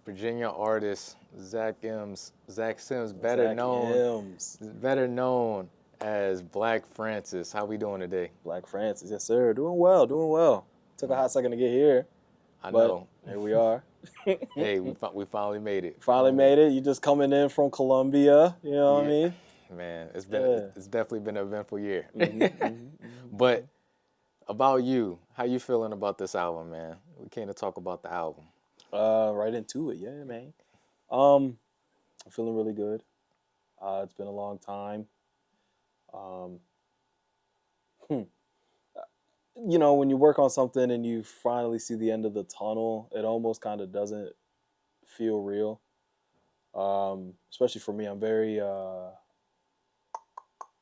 Virginia artist Zach Sims, Zach M's. better known as Blac Francis. How we doing today? Blac Francis, yes sir. Doing well, doing well. Took a hot second to get here, I but know. here we are. Hey, we finally made it. Finally made it. You just coming in from Colombia, you know what I Yeah, mean? man, Yeah. it's definitely been an eventful year. Mm-hmm. But about you, how you feeling about this album, man? We came to talk about the album. Right into it, yeah, man. Um, I'm feeling really good. It's been a long time. Um, hmm. When you work on something and you finally see the end of the tunnel, it almost kind of doesn't feel real. Especially for me, I'm very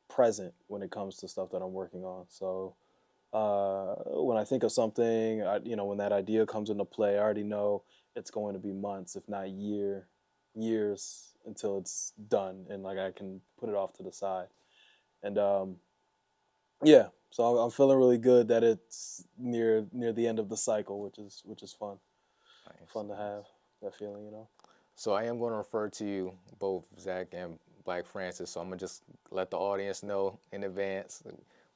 present when it comes to stuff that I'm working on. So when I think of something, when that idea comes into play, I already know it's going to be months, if not years until it's done, and like I can put it off to the side. And yeah, so I'm feeling really good that it's near the end of the cycle, which is fun, Nice. fun to have that feeling. So I am going to refer to you both Zach and Blac Francis. So I'm gonna just let the audience know in advance.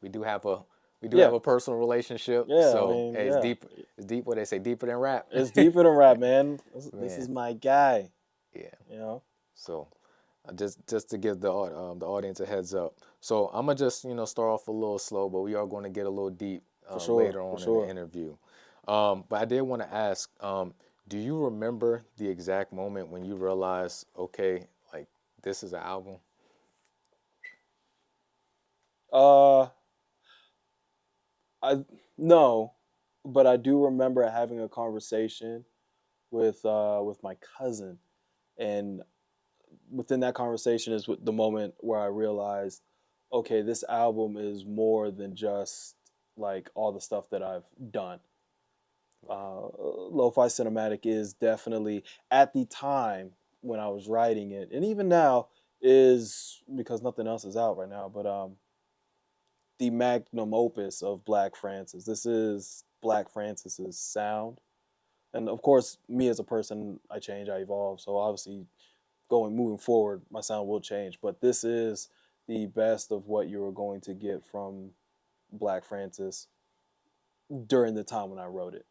We do have a we do have Yeah, a personal relationship. yeah. I So mean, hey, it's yeah, deep. It's deep. What they say, deeper than rap. it's deeper than rap, man. This Man, is my guy. yeah. You know, So just to give the audience a heads up. So I'm gonna just start off a little slow, but we are going to get a little deep for sure, later for on in the sure. interview. But I did want to ask, do you remember the exact moment when you realized, okay, like this is an album? Uh, I no, but I do remember having a conversation with my cousin, and within that conversation is the moment where I realized, okay, this album is more than just like all the stuff that I've done. Lo-fi cinematic is definitely at the time when I was writing it, and even now is because nothing else is out right now. But the magnum opus of Blac Francis. This is Blac Francis's sound, and of course, me as a person, I change, I evolve. So obviously, moving forward, my sound will change. But this is the best of what you were going to get from Blac Francis during the time when I wrote it,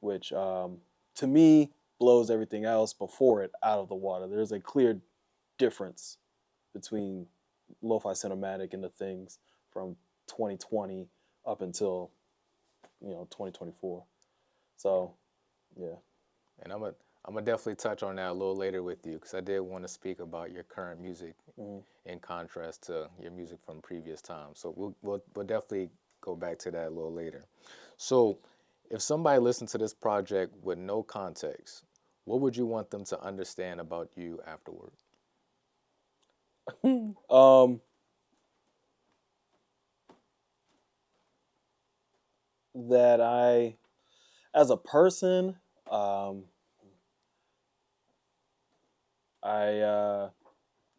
which to me blows everything else before it out of the water. There's a clear difference between lo-fi cinematic and the things from 2020 up until 2024. So yeah. And I'm gonna definitely touch on that a little later with you because I did want to speak about your current music Mhm. in contrast to your music from previous times. So we'll definitely go back to that a little later. So if somebody listened to this project with no context, what would you want them to understand about you afterward? um, that I, as a person, um, I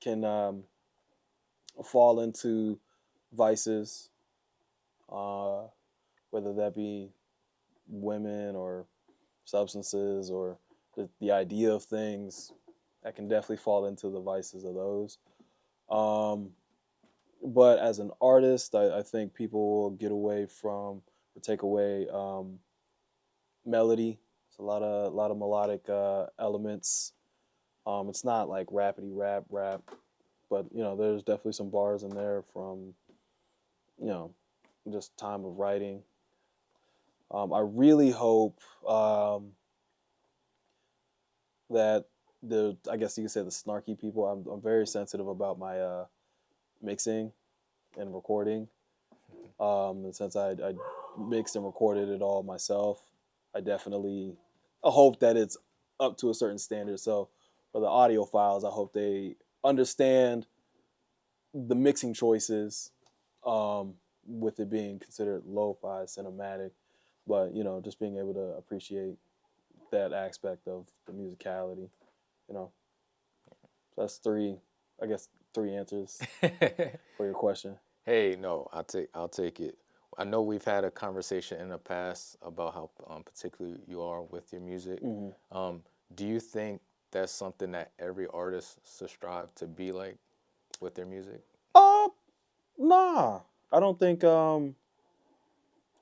can fall into vices, uh, whether that be women or substances or the idea of things. I can definitely fall into the vices of those. Um, but as an artist, I think people will get away from or take away melody. It's a lot of melodic elements. It's not like rapidy rap, but there's definitely some bars in there from you know just time of writing. I really hope that I guess you could say the snarky people. I'm very sensitive about my mixing and recording. And since I mixed and recorded it all myself, I hope that it's up to a certain standard. So for the audio files, I hope they understand the mixing choices, um, with it being considered lo-fi cinematic, but just being able to appreciate that aspect of the musicality. You know, so that's three, I guess, three answers for your question. Hey, no, I'll take it. I know we've had a conversation in the past about how particular you are with your music. Hmm. Um, Do you think that's something that every artist should strive to be like with their music? Uh, nah. I don't think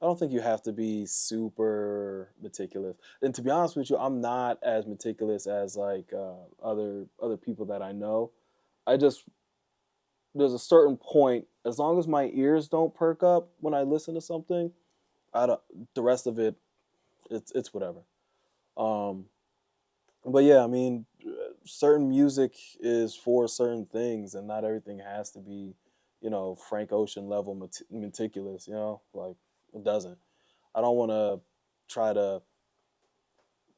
I don't think you have to be super meticulous. And to be honest with you, I'm not as meticulous as like other people that I know. I just there's a certain point. As long as my ears don't perk up when I listen to something, I don't. The rest of it, it's whatever. Um, but yeah, I mean, certain music is for certain things, and not everything has to be, Frank Ocean level meticulous. Like it doesn't. I don't want to try to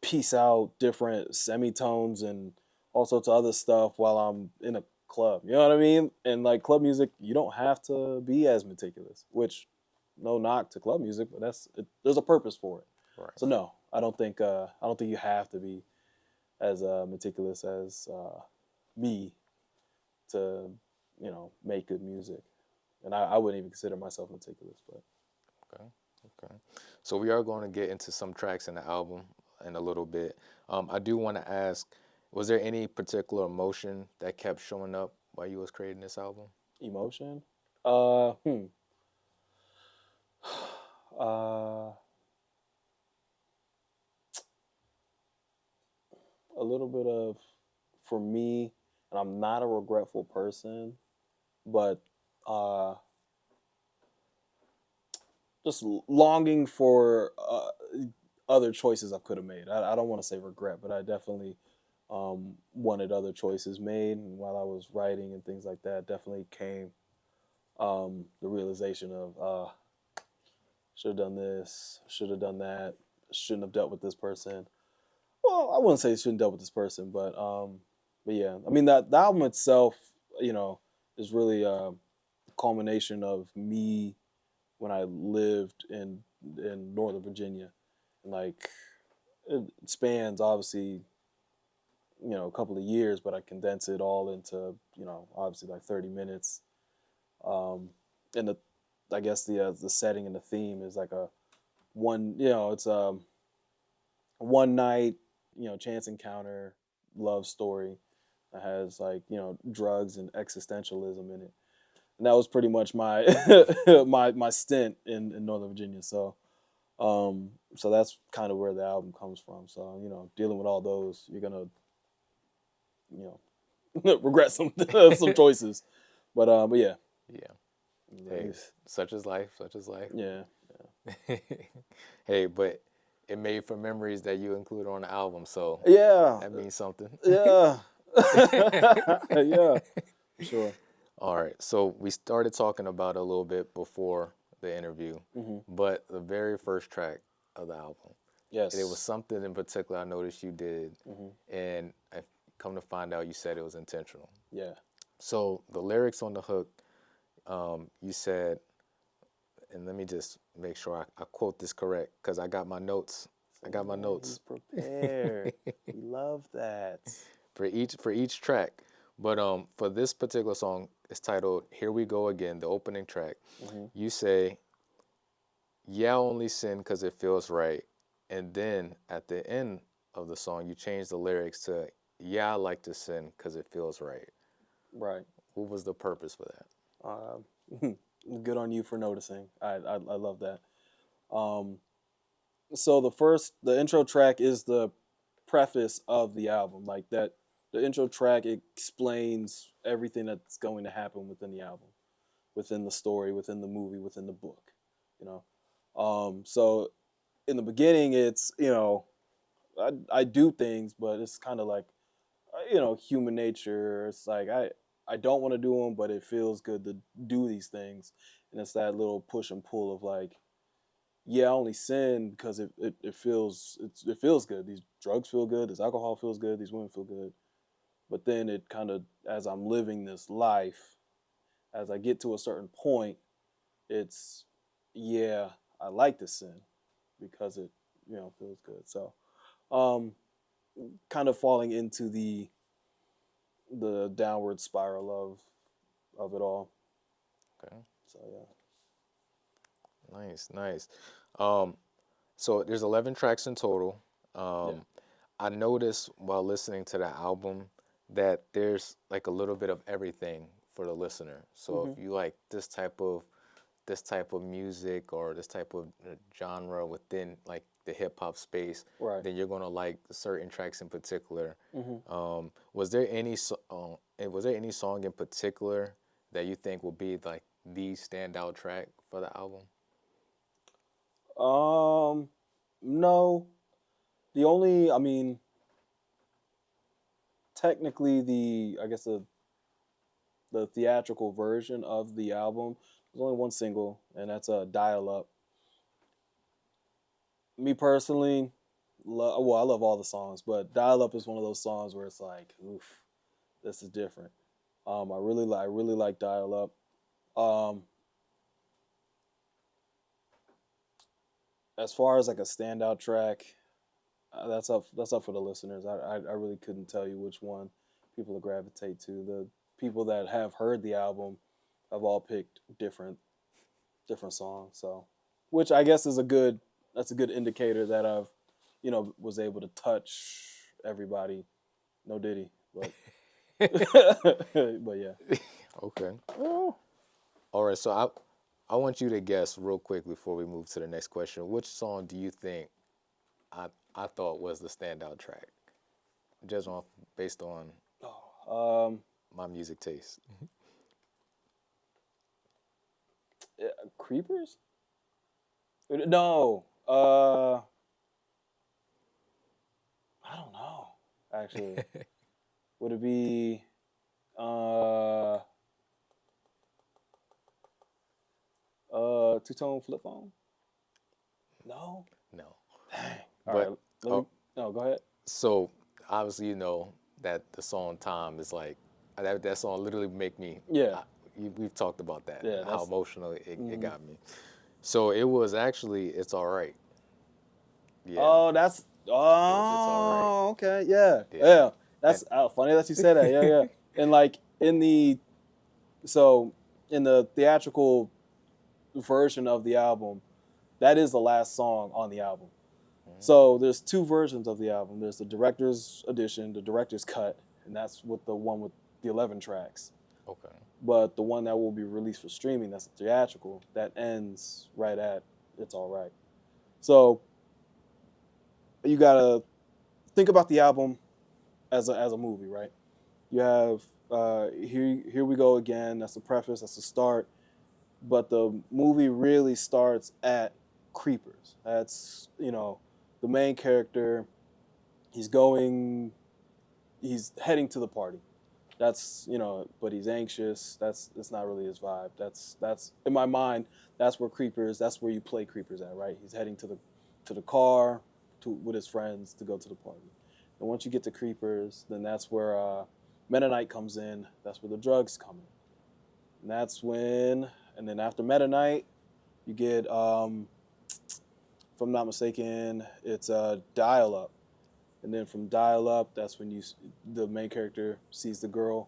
piece out different semitones and all sorts of other stuff while I'm in a club. You know what I mean? And like club music, you don't have to be as meticulous. Which, no knock to club music, but there's a purpose for it. Right. So no, I don't think you have to be as meticulous as me to make good music. And I wouldn't even consider myself meticulous, but Okay. Okay. So we are going to get into some tracks in the album in a little bit. I do want to ask, was there any particular emotion that kept showing up while you was creating this album? emotion. Uh, hmm. Uh, a little bit of, for me, and I'm not a regretful person, but uh, just longing for other choices I could have made. I don't want to say regret, but I definitely wanted other choices made. And while I was writing and things like that, definitely came the realization of should have done this, should have done that, shouldn't have dealt with this person. Well, I wouldn't say shouldn't dealt with this person, but yeah, I mean that the album itself, you know, is really a culmination of me when I lived in Northern Virginia, and like it spans obviously a couple of years, but I condense it all into obviously like 30 minutes. And I guess the setting and the theme is like a one it's one night chance encounter love story that has like drugs and existentialism in it, and that was pretty much my my stint in Northern Virginia. So that's kind of where the album comes from. So dealing with all those, you're gonna you regret some some choices, but yeah, Yeah. at Hey, least such is life, such is life. yeah, Hey, but it made for memories that you included on the album, so yeah, that means something. yeah, yeah, for sure. All right, so we started talking about it a little bit before the interview, Hmm. but the very first track of the album, it was Yes. something in particular I noticed you did, Hmm. and I come to find out you said it was intentional. Yeah. So the lyrics on the hook, you said, and let me just make sure I quote this correct because I got my notes. I got my Man, he's notes prepared. We love that. for each track. But for this particular song, it's titled "Here We Go Again," the opening track. Hmm. You say, "Yeah, I only sin because it feels right," and then at the end of the song, you change the lyrics to, "Yeah, I like to sin because it feels right." Right. What was the purpose for that? Um, good on you for noticing. I love that. Um, so the intro track is the preface of the album. Like that, the intro track explains everything that's going to happen within the album, within the story, within the movie, within the book. You so in the beginning, it's I do things, but it's kind of like human nature. It's like I don't want to do them, but it feels good to do these things, and it's that little push and pull of like, yeah, I only sin because it feels good. These drugs feel good. This alcohol feels good. These women feel good. But then it kind of, as I'm living this life, as I get to a certain point, it's yeah, I like to sin because it feels good. So um, kind of falling into the downward spiral of it all. Okay, So yeah. nice, nice. Um, so there's 11 tracks in total. Yeah. Um, I noticed while listening to the album that there's like a little bit of everything for the listener. So Hmm. if you like this type of music or this type of genre within like the hip hop space, Right. then you're gonna like certain tracks in particular. Hmm. Was there any song in particular that you think will be like the standout track for the album? Um, no. The only, I mean, technically, I guess the theatrical version of the album, there's only one single, and that's a Dial Up. Me personally, well, I love all the songs, but Dial Up is one of those songs where it's like, oof, this is different. I really like Dial Up. Um, as far as like a standout track, that's up for the listeners. I really couldn't tell you which one people to gravitate to. The people that have heard the album have all picked different songs. So, which I guess is a good that's a good indicator that I've was able to touch everybody. No Diddy, but but yeah. Okay. All right, so I want you to guess real quick before we move to the next question. Which song do you think I I thought was the standout track, just on based on Oh, my music taste? yeah, Creepers? No. I don't know. Actually, would it be uh two tone flip phone? No. No, Dang. All but right. Let me. oh, No. Go ahead. so obviously you know that the song "Time" is like that song literally make me. Yeah. We've talked about that, Yeah. how That's. emotional it Mhm. got me. So it was actually "It's All Right." Yeah, Oh, that's. it's all right. Oh, okay. Yeah. Yeah, Yeah. and That's funny that you said that. Yeah. Yeah. And like so in the theatrical version of the album, that is the last song on the album. So there's two versions of the album. There's the director's edition, the director's cut, and that's with the one with the 11 tracks. okay, But the one that will be released for streaming, that's the theatrical, that ends right at "It's All Right." So you gotta think about the album as a movie, right? You have here we go again. That's the preface. That's the start. But the movie really starts at Creepers. That's the main character. He's going. He's heading to the party. That's but he's anxious. That's not really his vibe. That's in my mind. That's where Creepers. That's where you play Creepers at, right? He's heading to the car with his friends to go to the party. And once you get to Creepers, then that's where Mennonite comes in. That's where the drugs come in. And that's when, and then after Meta Knight, you get, if I'm not mistaken, it's Dial Up. And then from Dial Up, that's when the main character sees the girl,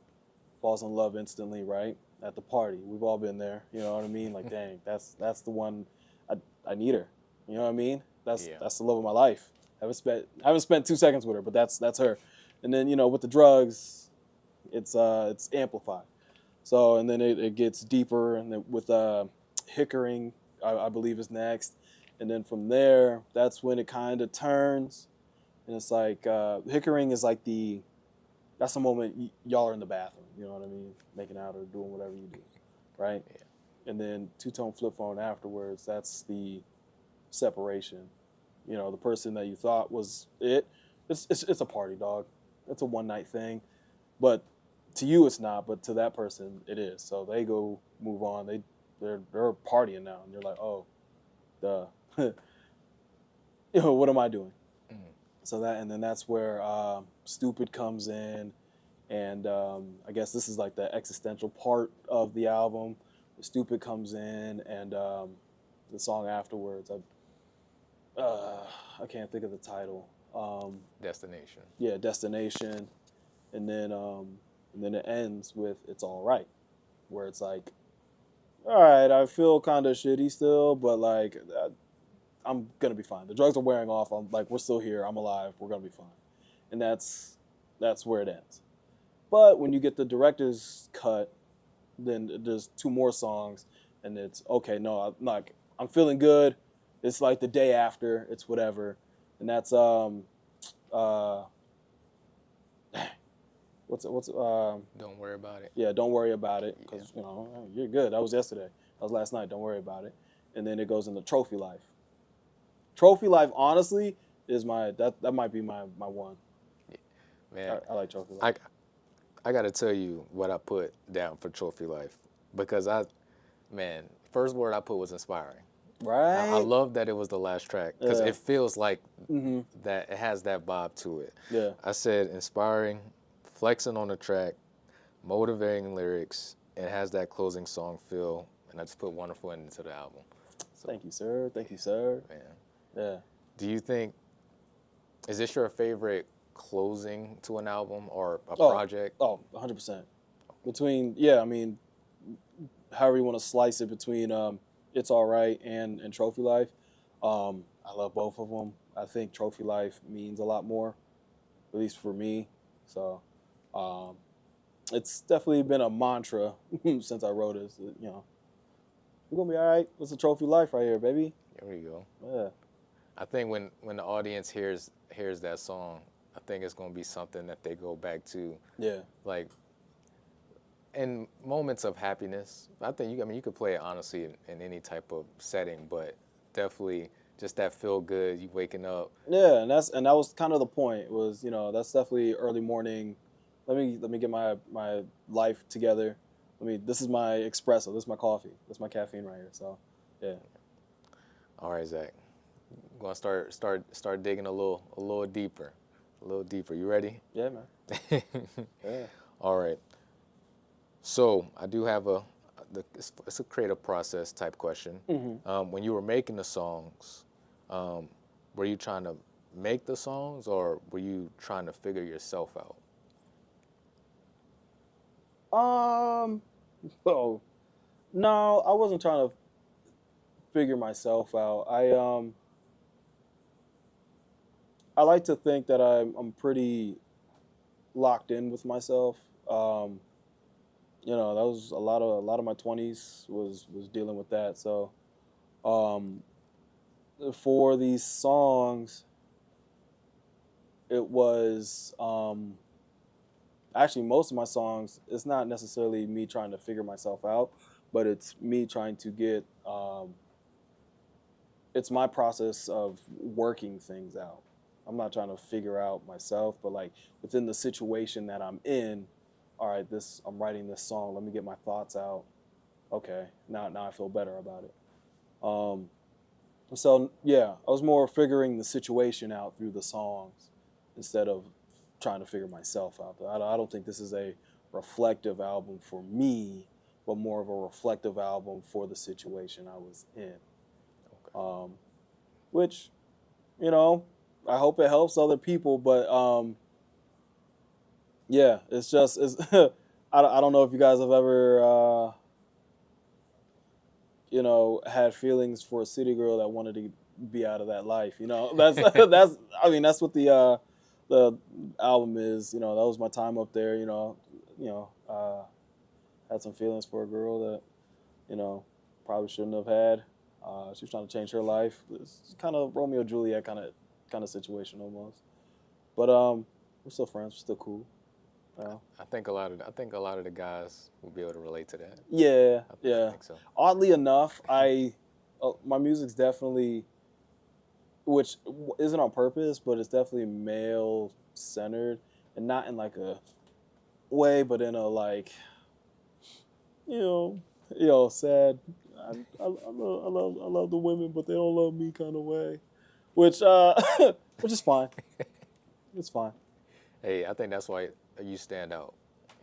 falls in love instantly, right? At the party. We've all been there. You know what I mean? Like, dang, that's the one. I, I need her. You know what I mean? yeah, That's the love of my life. I haven't spent 2 seconds with her, but that's her. And then with the drugs, it's amplified. So and then it gets deeper, and then with Hickering, I believe is next, and then from there, that's when it kind of turns, and it's like Hickering is like that's the moment y'all are in the bathroom, you know what I mean, making out or doing whatever you do, right? yeah, And then two tone flip phone afterwards, that's the separation. The person that you thought was it, it's a party dog, it's a one night thing, but to you it's not, but to that person it is. So they go move on. They're partying now, and you're like, oh, duh. What am I doing? So that and then that's where Stupid comes in, and I guess this is like the existential part of the album. Stupid comes in, and the song afterwards, I can't think of the title. destination. Yeah, Destination, and then it ends with "It's All Right," where it's like, all right, I feel kind of shitty still, but I'm gonna be fine. The drugs are wearing off. I'm like, we're still here. I'm alive. We're gonna be fine. and that's where it ends. But when you get the director's cut, then there's two more songs, and it's okay. No, I'm feeling good. It's like the day after. It's whatever, and that's uh what's Don't worry about it. yeah, don't worry about it Yeah, because you're good. That was yesterday. That was last night. Don't worry about it. And then it goes into Trophy Life. Trophy Life, honestly, is that might be my one. man. I like Trophy Life. I I got to tell you what I put down for Trophy Life because man, first word I put was inspiring. I Right? love that it was the last track because Yeah. it feels like Mm-hmm. that it has that vibe to it. Yeah. I said inspiring, flexing on the track, motivating lyrics, and has that closing song feel. And I just put wonderful ending to the album. So, Thank you, sir. Thank you, sir. man, Yeah. do you think is this your favorite closing to an album or a Oh, project? oh, 100%. Between yeah, I mean, however you want to slice it between it's all right and Trophy Life. I love both of them. I think Trophy Life means a lot more, at least for me. So, um, it's definitely been a mantra since I wrote it. We're gonna be all right. It's a Trophy Life right here, baby. There we go. Yeah, I think when the audience hears that song, I think it's gonna be something that they go back to, yeah, like in moments of happiness. I think I mean you could play it honestly in any type of setting, but definitely just that feel good. You waking up. yeah. And that was kind of the point. Was that's definitely early morning. Let me get my life together. This is my espresso. This is my coffee. This is my caffeine right here. So, yeah, All right, Zach, gonna start digging a little deeper, a little deeper. You ready? yeah, man. Yeah. All right. So I do have it's a creative process type question. Hmm. When you were making the songs, um, were you trying to make the songs or were you trying to figure yourself out? Um. Oh no, I wasn't trying to figure myself out. I like to think that I'm pretty locked in with myself. Um, that was a lot of my 20s was dealing with that. So, um, for these songs, it was actually most of my songs. It's not necessarily me trying to figure myself out, but it's me trying to get. It's my process of working things out. I'm not trying to figure out myself, but like within the situation that I'm in, all right, this I'm writing this song. Let me get my thoughts out. Okay, now I feel better about it. Um, so yeah, I was more figuring the situation out through the songs instead of trying to figure myself out. I don't think this is a reflective album for me, but more of a reflective album for the situation I was in. Um, which you know, I hope it helps other people. But yeah, it's just it's. I don't know if you guys have ever had feelings for a city girl that wanted to be out of that life. That's that's. I mean, that's what the album is. That was my time up there. You know, had some feelings for a girl that you know probably shouldn't have had. She was trying to change her life. It's kind of Romeo and Juliet kind of situation almost. But we're still friends. We're still cool. You know? I think a lot of the guys will be able to relate to that. Yeah, I yeah. think so. Oddly enough, my music's definitely, which isn't on purpose, but it's definitely male centered, and not in like a way, but in a like you know, sad. I love the women, but they don't love me kind of way, which which is fine. It's fine. Hey, I think that's why you stand out.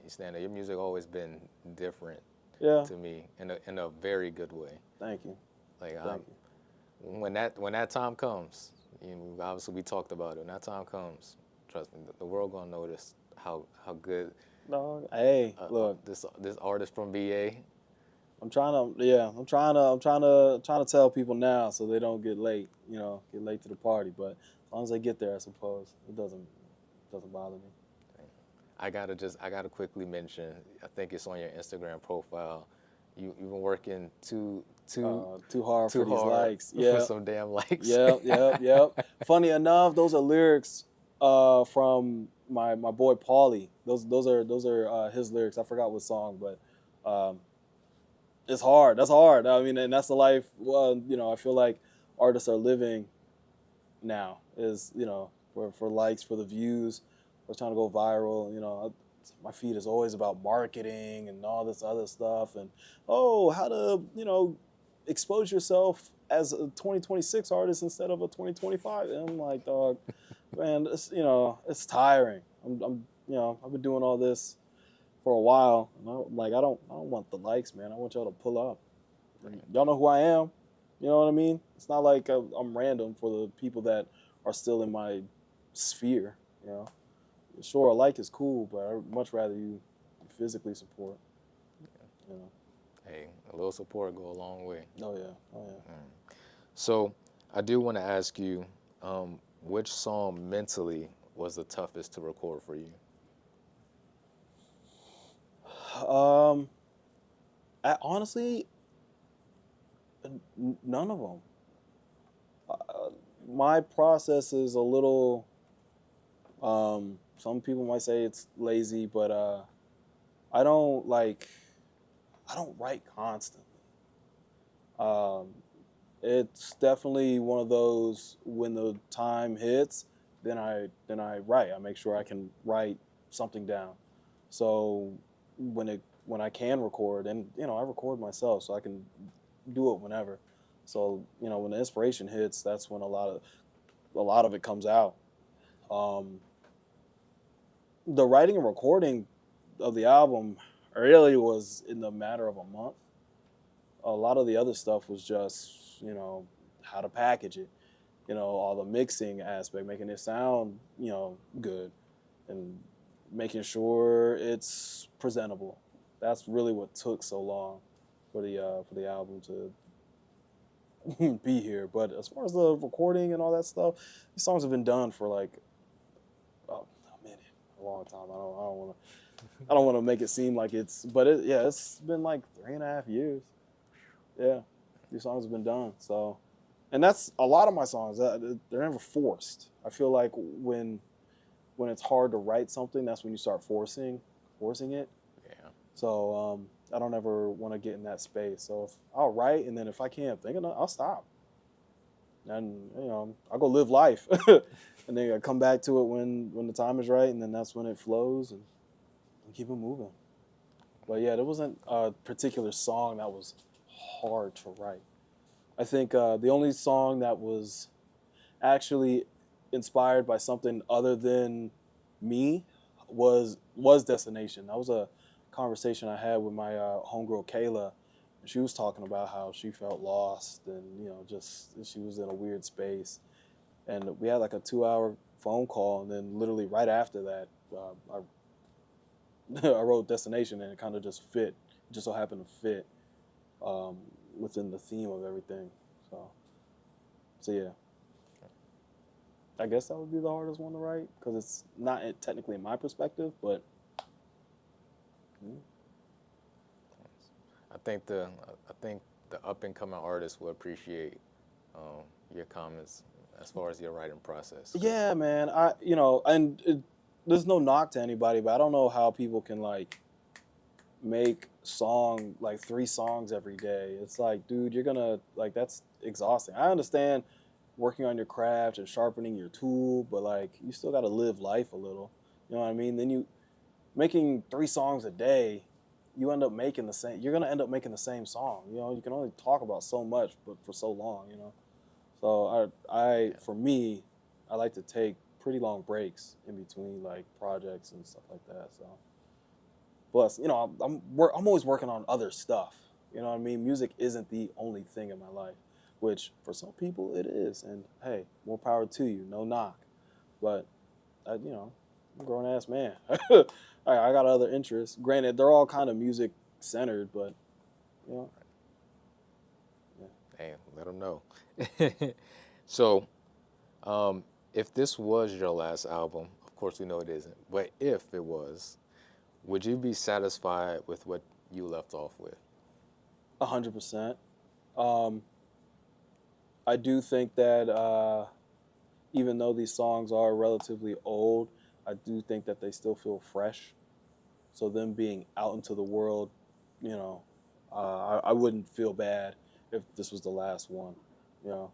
You stand out. Your music always been different Yeah. to me in a very good way. Thank you. Like Thank you. when that time comes, obviously we talked about it. When that time comes, trust me, the world gonna notice how good No, hey, look. this artist from VA. I'm trying to tell people now so they don't get late. Get late to the party. But as long as they get there, I suppose it doesn't. Doesn't bother me. I gotta quickly mention. I think it's on your Instagram profile. You've been working Too hard too for these hard likes. for Yeah, some damn likes. yep. Funny enough, those are lyrics from my boy Paulie. Those are his lyrics. I forgot what song, but um, it's hard. That's hard. I mean, and that's the life. Well, I feel like artists are living now is for likes, for the views, for trying to go viral. My feed is always about marketing and all this other stuff, and how to expose yourself as a 2026 artist instead of a 2025. And I'm like, dog, man, it's tiring. I've been doing all this for a while, and I don't want the likes, man. I want y'all to pull up. And y'all know who I am. You know what I mean? It's not like I'm random for the people that are still in my sphere. You know, sure, a like is cool, but I'd much rather you physically support. You know. Hey, a little support go a long way. Oh yeah. Oh yeah. So I do want to ask you, which song mentally was the toughest to record for you? Um, honestly, none of them. My process is a little. Some people might say it's lazy, but I don't like. I don't write constantly. Um, it's definitely one of those when the time hits, then I write. I make sure I can write something down. So when I can record, and I record myself, so I can do it whenever. So when the inspiration hits, that's when a lot of it comes out. Um, the writing and recording of the album really was in the matter of a month. A lot of the other stuff was just how to package it, all the mixing aspect, making it sound good, and making sure it's presentable. That's really what took so long for the album to be here. But as far as the recording and all that stuff, these songs have been done for like a minute, a long time. I don't want to make it seem like it's been like 3.5 years. Yeah, these songs have been done. So, and that's a lot of my songs. They're never forced. I feel like when it's hard to write something, that's when you start forcing it. Yeah, So I don't ever want to get in that space. So I'll write, and then if I can't think of it, I'll stop, and I'll go live life, and then I come back to it when the time is right, and then that's when it flows, and keep it moving. But yeah, there wasn't a particular song that was hard to write. I think the only song that was actually inspired by something other than me was Destination. That was a conversation I had with my homegirl Kayla. She was talking about how she felt lost, and just she was in a weird space. And we had like a 2-hour phone call, and then literally right after that, I wrote Destination, and it kind of just fit. It just so happened to fit um, within the theme of everything. So yeah, I guess that would be the hardest one to write because it's not technically in my perspective, but mm, I think the I think the up and coming artists will appreciate your comments as far as your writing process. Cause yeah, man. There's no knock to anybody, but I don't know how people can like make song like 3 songs every day. It's like, dude, you're gonna like that's exhausting. I understand working on your craft and sharpening your tool, but like you still got to live life a little. You know what I mean? Then you making 3 songs a day, you end up making the same. You're gonna end up making the same song. You can only talk about so much, but for so long. So for me, I like to take pretty long breaks in between like projects and stuff like that. So plus, I'm always working on other stuff. You know what I mean? Music isn't the only thing in my life, which for some people it is. And hey, more power to you. No knock. But I'm a grown ass man. I got other interests. Granted, they're all kind of music centered, but you know, yeah. hey, let them know. So, if this was your last album, of course, we know it isn't. But if it was, would you be satisfied with what you left off with? 100%. Um, I do think that even though these songs are relatively old, I do think that they still feel fresh. So them being out into the world, you know, I wouldn't feel bad if this was the last one. You know,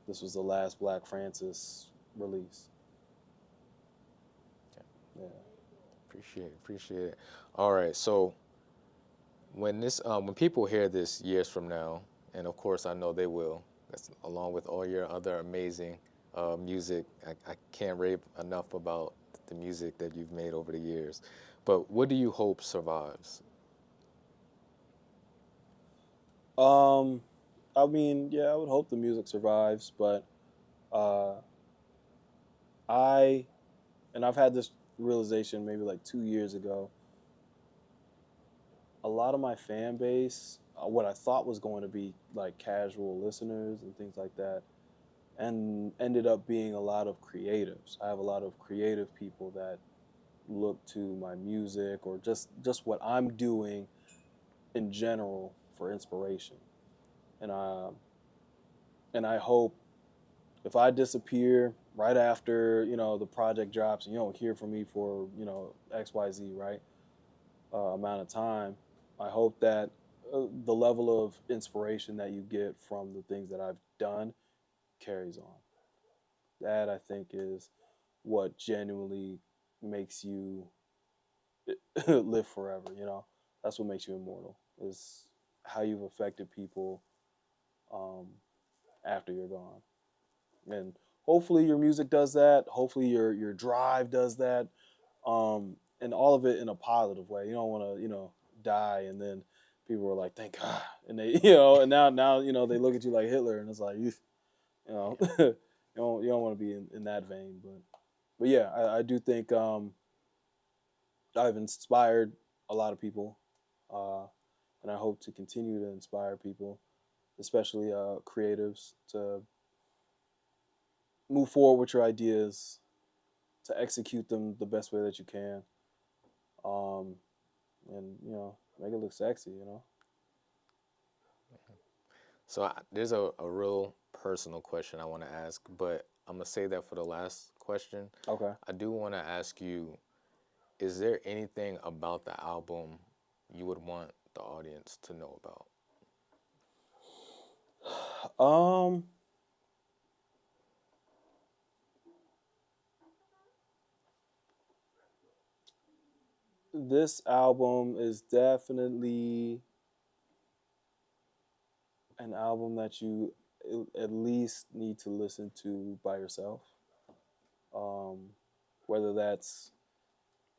this was the last Blac Francis release. Okay. Yeah. Appreciate it. All right, so when people hear this years from now, and of course I know they will, that's along with all your other amazing music. I can't rave enough about the music that you've made over the years. But what do you hope survives? Um, I mean, yeah, I would hope the music survives, but uh, I and I've had this realization maybe like 2 years ago. A lot of my fan base, what I thought was going to be like casual listeners and things like that, and ended up being a lot of creatives. I have a lot of creative people that look to my music or just what I'm doing in general for inspiration. And I hope if I disappear right after the project drops and you don't hear from me for XYZ, right, amount of time, I hope that the level of inspiration that you get from the things that I've done carries on. That I think is what genuinely makes you live forever. That's what makes you immortal. Is how you've affected people um, after you're gone. And hopefully your music does that. Hopefully your drive does that. And all of it in a positive way. You don't want to die and then people are like, thank God, and they and now they look at you like Hitler, and it's like Yeah. you don't want to be in that vein, but yeah, I do think I've inspired a lot of people, uh, and I hope to continue to inspire people, especially creatives, to move forward with your ideas, to execute them the best way that you can, um, and make it look sexy. So there's a real personal question I want to ask, but I'm gonna say that for the last question. Okay. I do want to ask you, is there anything about the album you would want the audience to know about? Um, this album is definitely an album that you at least need to listen to by yourself. Um, whether that's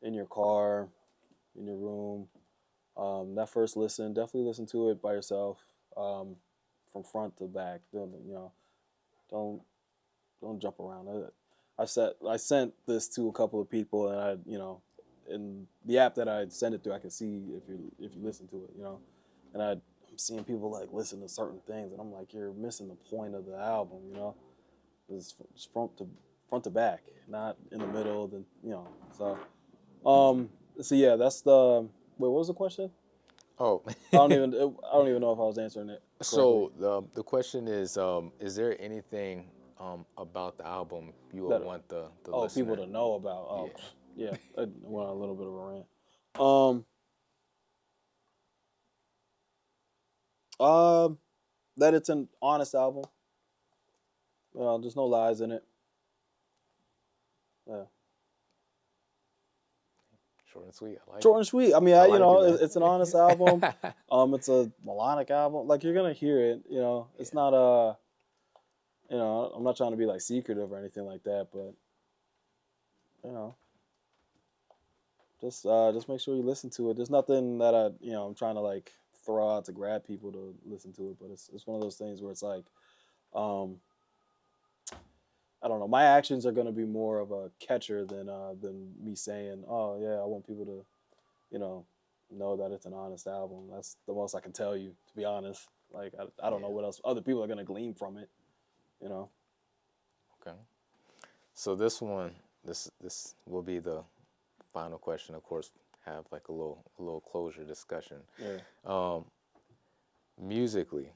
in your car, in your room. That first listen, definitely listen to it by yourself, from front to back. Don't don't jump around. I sent this to a couple of people, and in the app that I sent it through, I can see if you listen to it. And I'm seeing people like listen to certain things, and I'm like, you're missing the point of the album. It's front to back, not in the middle. So um, so yeah, that's the. Wait, what was the question? Oh, I don't even know if I was answering it correctly. so the question is there anything about the album you would That want the people listener? to know about. Yeah. Yeah, I went on a little bit of a rant. Um, um, that it's an honest album. There's no lies in it. Yeah, Short and sweet. I like short it. and sweet. I mean, I like it, it's an honest album. man. It's a melodic album. Like you're gonna hear it. It's Yeah. not I'm not trying to be like secretive or anything like that, but you know, just make sure you listen to it. There's nothing that I'm trying to like throw out to grab people to listen to it, but it's one of those things where it's like, um, I don't know. My actions are going to be more of a catcher than me saying, "Oh yeah, I want people to you know know that it's an honest album." That's the most I can tell you, to be honest. Like I don't know Yeah. what else other people are going to glean from it. You know. Okay. So this one, this will be the final question. Of course, have like a little closure discussion. Yeah. Um, Musically,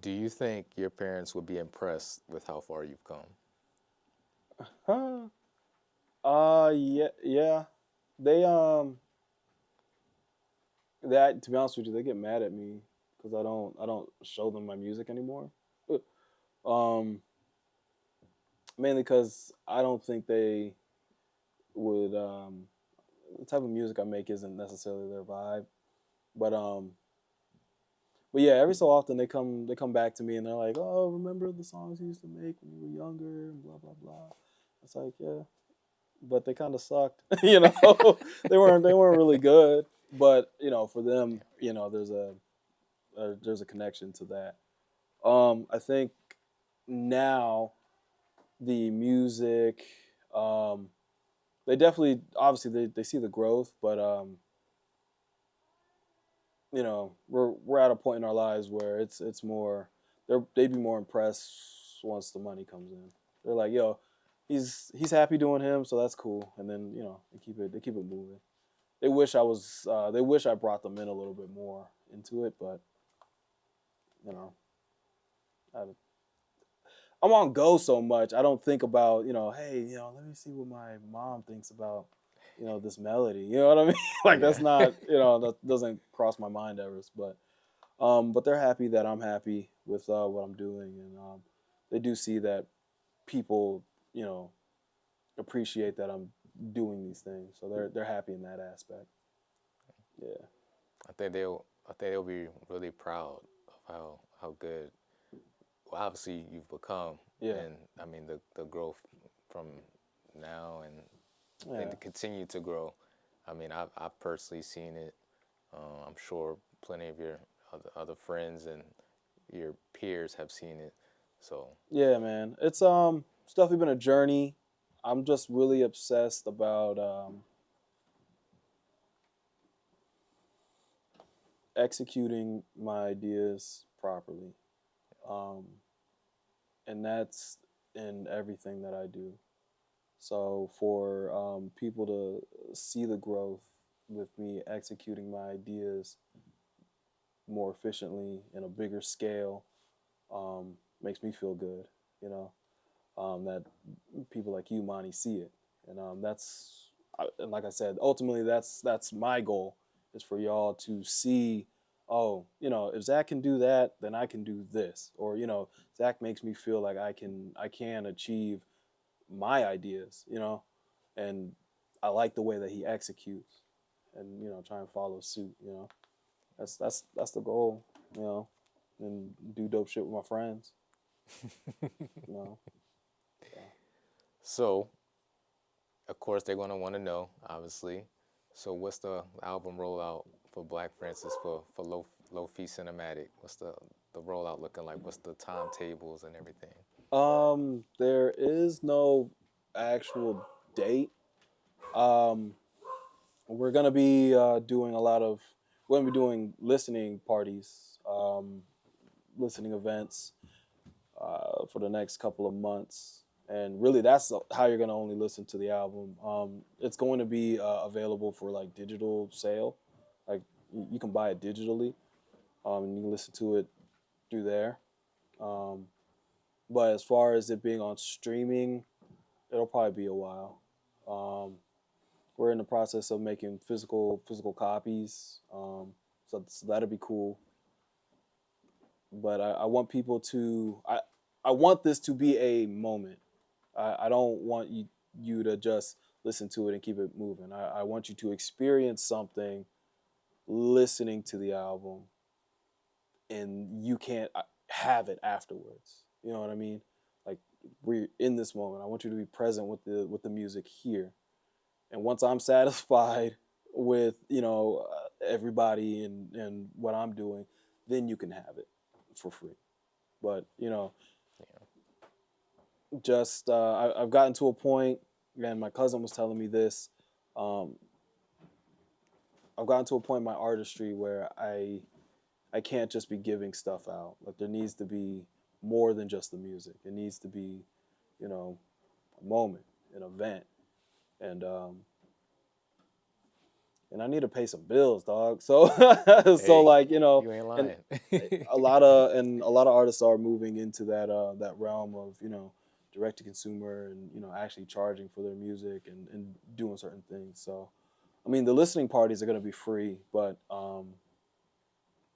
do you think your parents would be impressed with how far you've come? Huh. Yeah, yeah. They that to be honest with you, they get mad at me because I don't show them my music anymore. Um, Mainly because I don't think they would. The type of music I make isn't necessarily their vibe, but yeah, every so often they come back to me and they're like, "Oh, remember the songs you used to make when you were younger?" and blah blah blah. It's like, yeah, but they kind of sucked. They weren't really good, but for them, there's a connection to that. I think now the music, um, they definitely, obviously, they see the growth, but we're at a point in our lives where it's more, they'd be more impressed once the money comes in. They're like, yo, he's happy doing him, so that's cool. And then they keep it moving. They wish I brought them in a little bit more into it, but you know I, I'm on go so much. I don't think about, hey, let me see what my mom thinks about this melody. You know what I mean? Like, Yeah. that's not, that doesn't cross my mind ever. But they're happy that I'm happy with what I'm doing, and they do see that people, you know, appreciate that I'm doing these things. So they're happy in that aspect. Yeah, I think they'll be really proud of how good, well, obviously you've become, yeah, and I mean the growth from now, and yeah, to continue to grow. I mean, I've personally seen it. I'm sure plenty of your other friends and your peers have seen it. So yeah, man. It's definitely been a journey. I'm just really obsessed about executing my ideas properly, um, and that's in everything that I do. So for people to see the growth with me executing my ideas more efficiently in a bigger scale, makes me feel good. You know, that people like you, Monty, see it, and and like I said, ultimately that's my goal, is for y'all to see. Oh, if Zach can do that, then I can do this. Or Zach makes me feel like I can achieve my ideas. And I like the way that he executes, and try and follow suit. That's the goal. You know, and do dope shit with my friends. You know, so. so of course they're gonna want to know, obviously. So what's the album rollout for Blac Francis for Low Fee Cinematic? What's the rollout looking like? What's the timetables and everything? There is no actual date. Um, we're gonna be doing a lot of. We're gonna be doing listening parties, listening events for the next couple of months, and really that's how you're gonna only listen to the album. It's going to be available for like digital sale, like you can buy it digitally, and you can listen to it through there. Um, but as far as it being on streaming, it'll probably be a while. Um, we're in the process of making physical copies, so that'll be cool. But I want people to I want this to be a moment. I don't want you to just listen to it and keep it moving. I want you to experience something listening to the album, and you can't have it afterwards. You know what I mean? Like, we're in this moment. I want you to be present with the music here. And once I'm satisfied with everybody and what I'm doing, then you can have it for free. But just I've gotten to a point, and my cousin was telling me this. Um, I've gotten to a point in my artistry where I can't just be giving stuff out. Like, there needs to be more than just the music. It needs to be, a moment, an event. and I need to pay some bills, dog. So so Hey, like you ain't and lying. a lot of artists are moving into that realm of direct to consumer and actually charging for their music and doing certain things. So I mean the listening parties are going to be free, but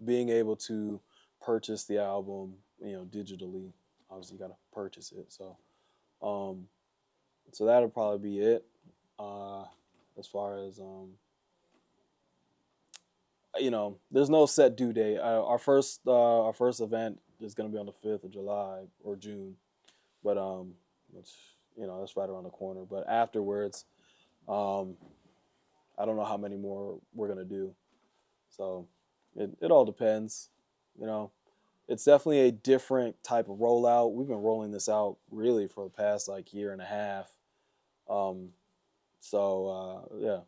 being able to purchase the album digitally, obviously you got to purchase it. Um, so that'll probably be it. Uh, as far as there's no set due date. Our first event is going to be on the 5th of July or June, but which that's right around the corner. But afterwards, um, I don't know how many more we're gonna do. So it all depends. You know, it's definitely a different type of rollout. We've been rolling this out really for the past like year and a half. Um, yeah,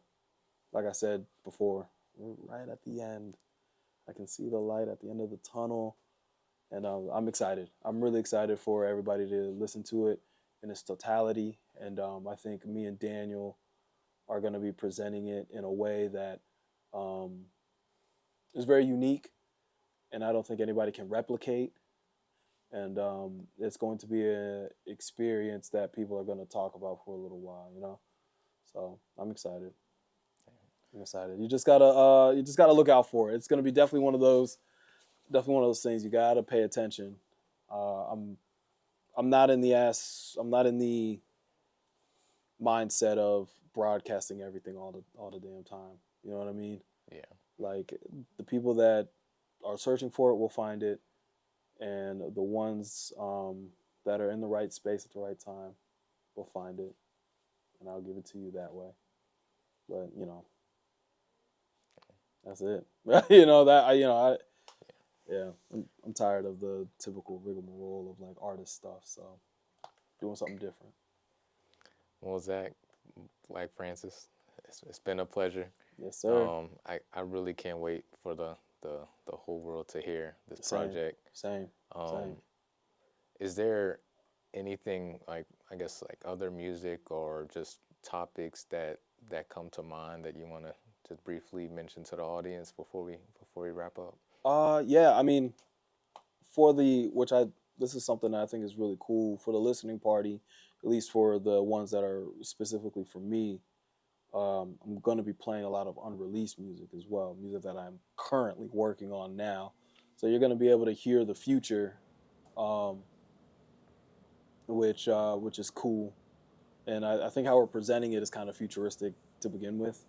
like I said before, we're right at the end. I can see the light at the end of the tunnel, and I'm excited. I'm really excited for everybody to listen to it in its totality. And I think me and Daniel are going to be presenting it in a way that um, is very unique, and I don't think anybody can replicate. And it's going to be an experience that people are going to talk about for a little while. So I'm excited. I'm excited. You just gotta look out for it. It's going to be definitely one of those things you gotta pay attention. Uh, I'm I'm not in the I'm not in the mindset of broadcasting everything all the damn time. You know what I mean? Yeah. Like the people that are searching for it will find it, and the ones that are in the right space at the right time will find it, and I'll give it to you that way. But that's it. Yeah, I'm tired of the typical rigmarole of like artist stuff. So doing something different. Well, Zach, like Francis, it's been a pleasure. Yes, sir. I really can't wait for the whole world to hear this Same, project. same, Um, same. is there anything like, I guess, like other music or just topics that come to mind that you want to just briefly mention to the audience before we wrap up? Yeah. I mean, for the which I this is something that I think is really cool for the listening party, at least for the ones that are specifically for me. I'm going to be playing a lot of unreleased music as well, music that I'm currently working on now. So you're going to be able to hear the future, um, which is cool. And I think how we're presenting it is kind of futuristic to begin with.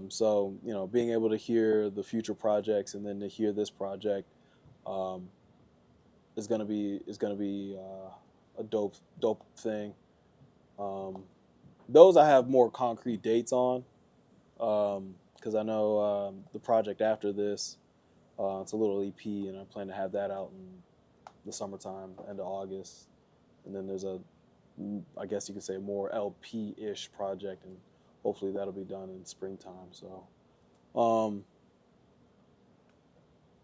So being able to hear the future projects and then to hear this project um, is gonna be a dope thing. Um, those I have more concrete dates on because I know the project after this it's a little EP and I plan to have that out in the summertime, end of August, and then there's I guess you could say more LP ish project, and hopefully that'll be done in springtime. So um,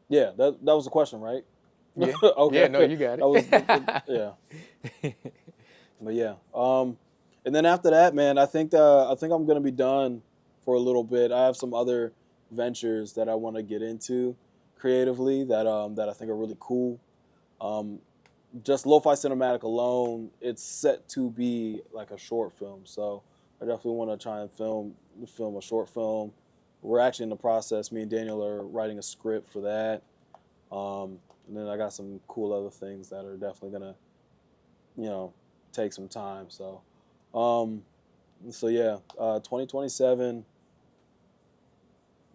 yeah, that was the question, right? Yeah. Yeah. Okay, No, you got that was it. yeah. But yeah, and then after that, man, I think I'm gonna be done for a little bit. I have some other ventures that I want to get into creatively that I think are really cool. Um, just lo-fi cinematic alone, it's set to be like a short film. So I definitely want to try and film a short film. We're actually in the process. Me and Daniel are writing a script for that. And then I got some cool other things that are definitely gonna you know take some time. Um, so yeah, 2027.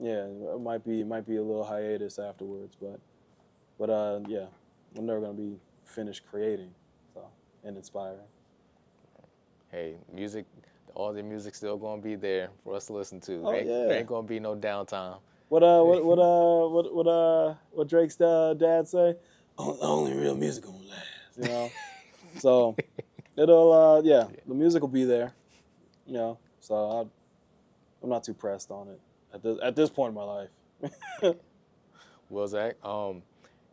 Yeah, it might be a little hiatus afterwards, but yeah, I'm never gonna be finished creating, so and inspiring. Hey, music, all the music still gonna be there for us to listen to. Oh There yeah. ain't gonna be no downtime. What Drake's dad say? Only real music gonna last. So it'll yeah, the music will be there. So I'm not too pressed on it at this point in my life. Well, Zach,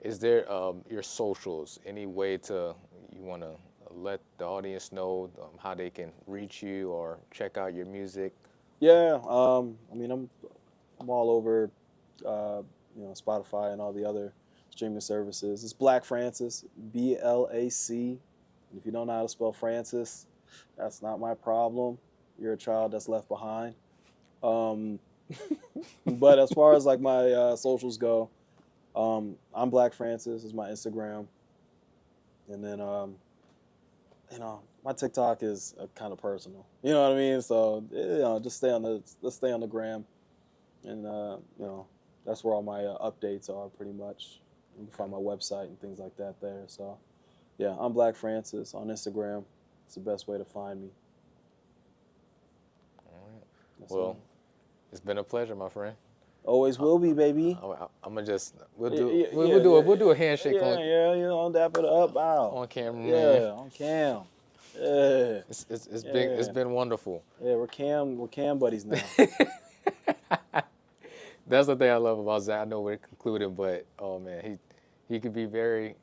is there your socials? Any way to you want to let the audience know how they can reach you or check out your music? Yeah, I mean, I'm all over, uh, Spotify and all the other streaming services. It's Blac Francis, BLAC. If you don't know how to spell Francis, that's not my problem. You're a child that's left behind. Um, but as far as like my socials go, I'm Blac Francis is my Instagram, and then my TikTok is kind of personal. You know what I mean? So just let's stay on the gram, and that's where all my updates are pretty much. You can find my website and things like that there. So yeah, I'm Blac Francis on Instagram. It's the best way to find me. All right. That's Well, all. it's been a pleasure, my friend. Always will be, baby. I'm gonna just we'll Yeah, do yeah, we'll yeah, do a yeah, we'll do a handshake yeah, yeah. Dap it up, wow. on camera, man. Yeah, on cam. Yeah, It's yeah, been wonderful. yeah. We're cam buddies now. That's the thing I love about Zach. I know we're concluding, but oh man, he could be very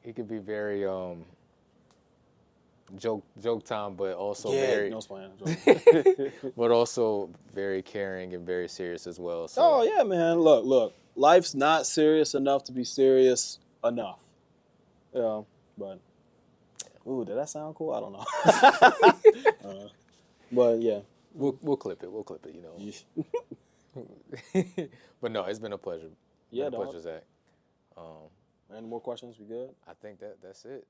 joke time, but also Yeah, very no playing. Joking. but also very caring and very serious as well. So Oh yeah, man. Look. Life's not serious enough to be serious enough. Yeah, but ooh, did that sound cool? I don't know. But yeah, we'll clip it. We'll clip it. You know. But no, it's been a pleasure. Been yeah, a dog. pleasure, Zach. Um, Any more questions? We good? I think that's it.